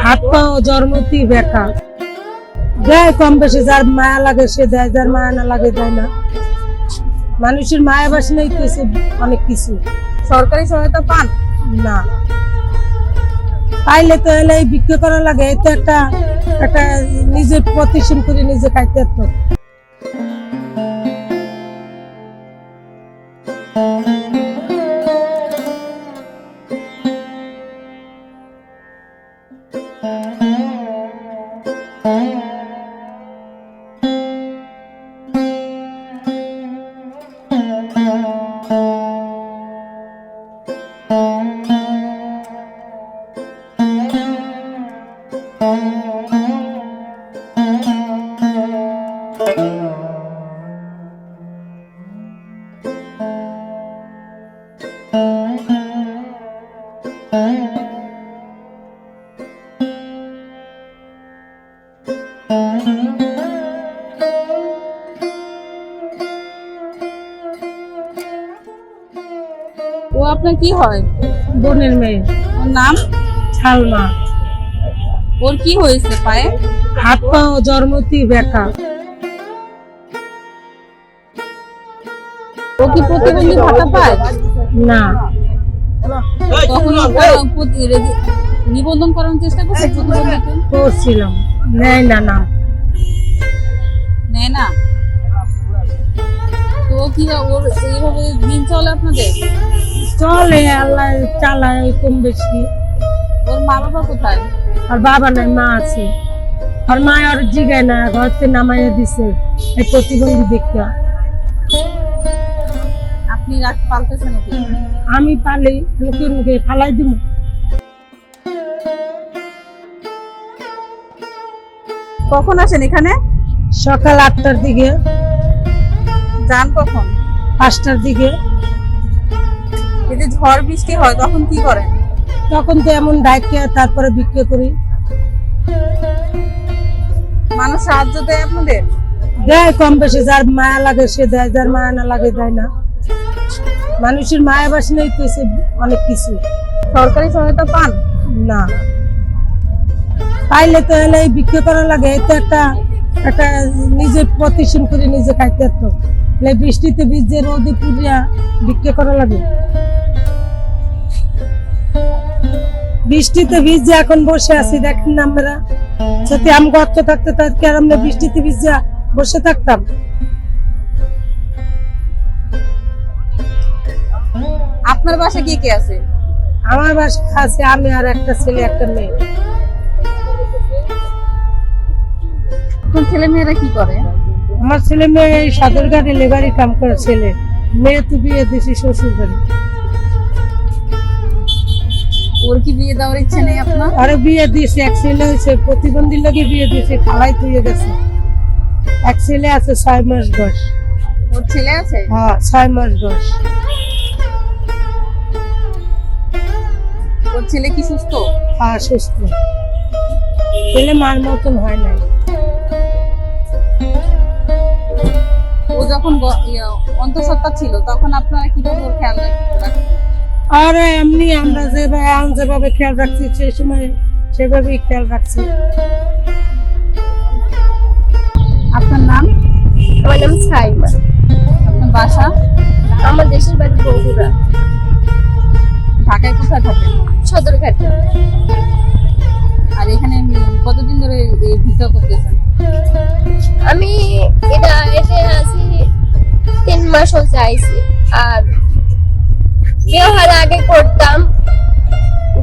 হাত পা জন্মতি বেকা দেয় কম বেশি, যার মায়া লাগে সে দেয়, যার মায়া না লাগে দেয় না। মানুষের মায়া বাসনাই তো অনেক কিছু। সরকারি সহায়তা পান না, পাইলে তো এলে বিক্রি করা লাগে, এই তো একটা একটা নিজে প্রতিষ্ঠান করে নিজে খাইতে তো। ও আপনার কি হয়? বোনের মেয়ে। ওর নাম? সালমা। ওর কি হয়েছে পায়ে? হাত পা জন্মতি বেকা। ও কি প্রতিবন্ধী ভাতা পায়? না, তখন নিবন্ধন করানোর চেষ্টা করছে প্রতিবন্ধীকে? করছিলাম, নেয় না নাম। নেয় না? তো ও কি ওর এইভাবে দিন চলে আপনাদের? চলে, আল্লাহ চালায় কম বেশি। ওর মা বাবা কোথায়? আর বাবা নাই, মা আছে। আর মা আর জিগায় না, ঘর থেকে নামাইয়া দিছে এই প্রতিবন্ধী দেখতে। আপনি রাত পালতেছেন ওকে? আমি পালি, লোকের মুখে ফালাই দিব। কখন আসেন এখানে? সকাল 8টার দিকে, যান কখন? 5টার দিকে। যদি ঝড় বৃষ্টি হয় তখন কি করেন? তখন তো এমন ডাইকে তারপরে বিক্রি করি। মানুষ সাহায্য দেয় আপনাদের? দেয় কম বেশি, যার মায়া লাগে সে দেয়, যার মায়া না লাগে দেয় না। মানুষের মায়া বাসনাই তো অনেক কিছু। সরকারি সহায়তা পান না, পাইলে তো এলে বিক্রি করা লাগে, এই তো একটা একটা নিজে প্রতিষ্ঠান করে নিজে খাইতে তো। বৃষ্টিতে ভিজে রোদে পুড়িয়া বিক্রি করা লাগে। বৃষ্টিতে ভিজে এখন বসে আছি, দেখেন না আমরা। যদি আমি গর্ত থাকতে তাকে আর আমরা বৃষ্টিতে ভিজে বসে থাকতাম? আপনার বাসায় কে কে আছে? আমার বাসা আছে আমি আর একটা ছেলে একটা মেয়ে। ছেলে মেয়েরা কি করে? আমার ছেলে মেয়ে এই সাদরঘাটে লেবারি কাম করে, ছেলে মেয়ে তো বিয়ে দিয়েছি শ্বশুর বাড়ি। ওর কি বিয়ে দেওয়ার ইচ্ছে নেই আপনার? আরে বিয়ে দিয়েছে, এক ছেলে হয়েছে, প্রতিবন্ধী লাগে বিয়ে দিয়েছে, খালাই তুই গেছে। এক ছেলে আছে 6 মাস বয়স। ওর ছেলে আছে? হ্যাঁ, 6 মাস বয়স। ওর ছেলে কি সুস্থ? হ্যাঁ, সুস্থ। ছেলে মার মতন হয় নাই। ও যখন অন্তঃসত্ত্বা ছিল তখন আপনারা কিভাবে ওর খেয়াল রাখতেন? আর এমনি আমরা যেভাবে খেয়াল রাখছি সেই সময় সেভাবেই খেয়াল রাখছি। আপনার নাম? আমার নাম সাইমা। আপনার বাসা? আমার দেশের বাড়ি বগুড়া। ঢাকায় কোথায় থাকেন? সদরঘাটে। আর এখানে কতদিন ধরে ভিক্ষা করতেছেন? আমি এতে আছি 3 মাস হচ্ছে আইছি। আর বিয়ে হওয়ার আগে করতাম,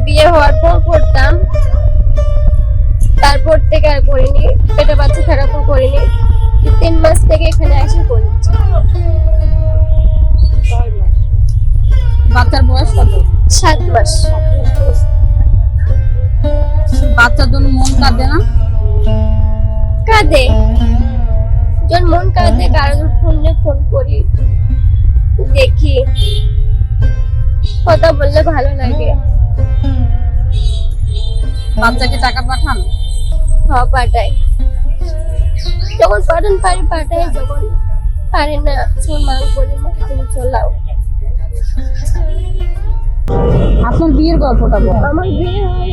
বিয়ে হওয়ার পর করতাম, তারপর থেকে আর করিনি। পেটে বাচ্চা থাকার পর করিনি। 3 মাস থেকে এখানে এসে করছি। বাচ্চার বয়স কত? 7 মাস। বাচ্চার জন্য মন কাঁদে না? কাঁদে, যখন মন কাঁদে কারোর ফোন করি, দেখি, কথা বললে ভালো লাগে। বাচ্চাকে টাকা পাঠান? হ্যাঁ, পাঠাই। যখন পাঠাই, যখন পারি না তখন মা বলি, মা তুমি চলাও। আপনার বিয়ের গল্পটা বল। আমার বিয়ে হয়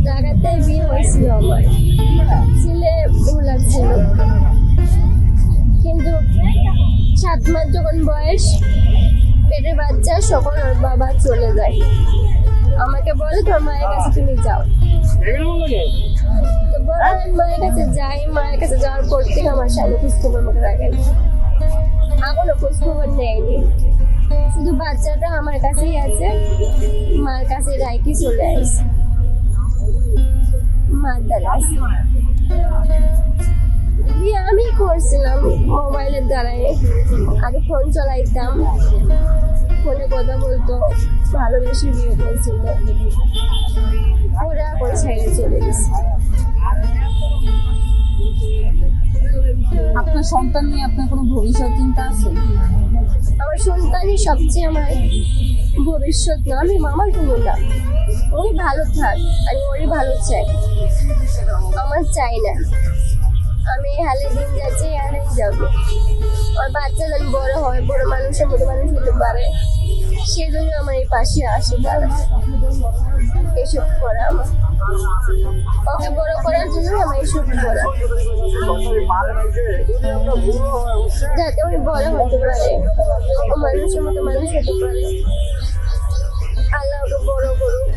ঢাকাতে বিয়ে হয়েছিল আমার। ছেলে ভোলা ছিল, কিন্তু 7 মাস যখন বয়স, পেটের বাচ্চা, সকল ওর বাবা চলে যায়। আমাকে বলে তোর মায়ের কাছে তুমি যাও। তো বলে আমি মায়ের কাছে যাই। মায়ের কাছে যাওয়ার পর থেকে আমার স্বামী খোঁজখবর আমাকে রাখেন, এখনো খোঁজখবর নেয়নি। শুধু বাচ্চাটা আমার কাছেই আছে, মার কাছে রাইকি চলে আসে, মার দ্বারা আছে। বিয়ে আমি করছিলাম মোবাইলের দ্বারাই। আগে ফোন চালাইতাম, ফোনে কথা বলতো, ভালোবেসে বিয়ে করছিল। ওরা করে ছেড়ে চলে গেছে। আপনার সন্তান নিয়ে আপনার কোনো ভবিষ্যৎ চিন্তা আছে? আমার সন্তানই সবচেয়ে আমার ভবিষ্যৎ না, আমি মামার কোনো না। ওই ভালো থাক, আমি ওরই ভালো চাই, আমার চাই না। আমি এই হালে দিন যাচ্ছি, এই হালেই যাবো। আমার বাচ্চা যেন বড় হয়, বড় মানুষের মতো মানুষ হতে পারে, সেজন্য আমার এই পাশে আসে তারা। এসব করা আমার, ওকে বড় করার জন্য আমার এসব করা, যাতে উনি বড় হতে পারে, ও মানুষের মতো মানুষ হতে পারে। আল্লাহ ওকে বড় করুক।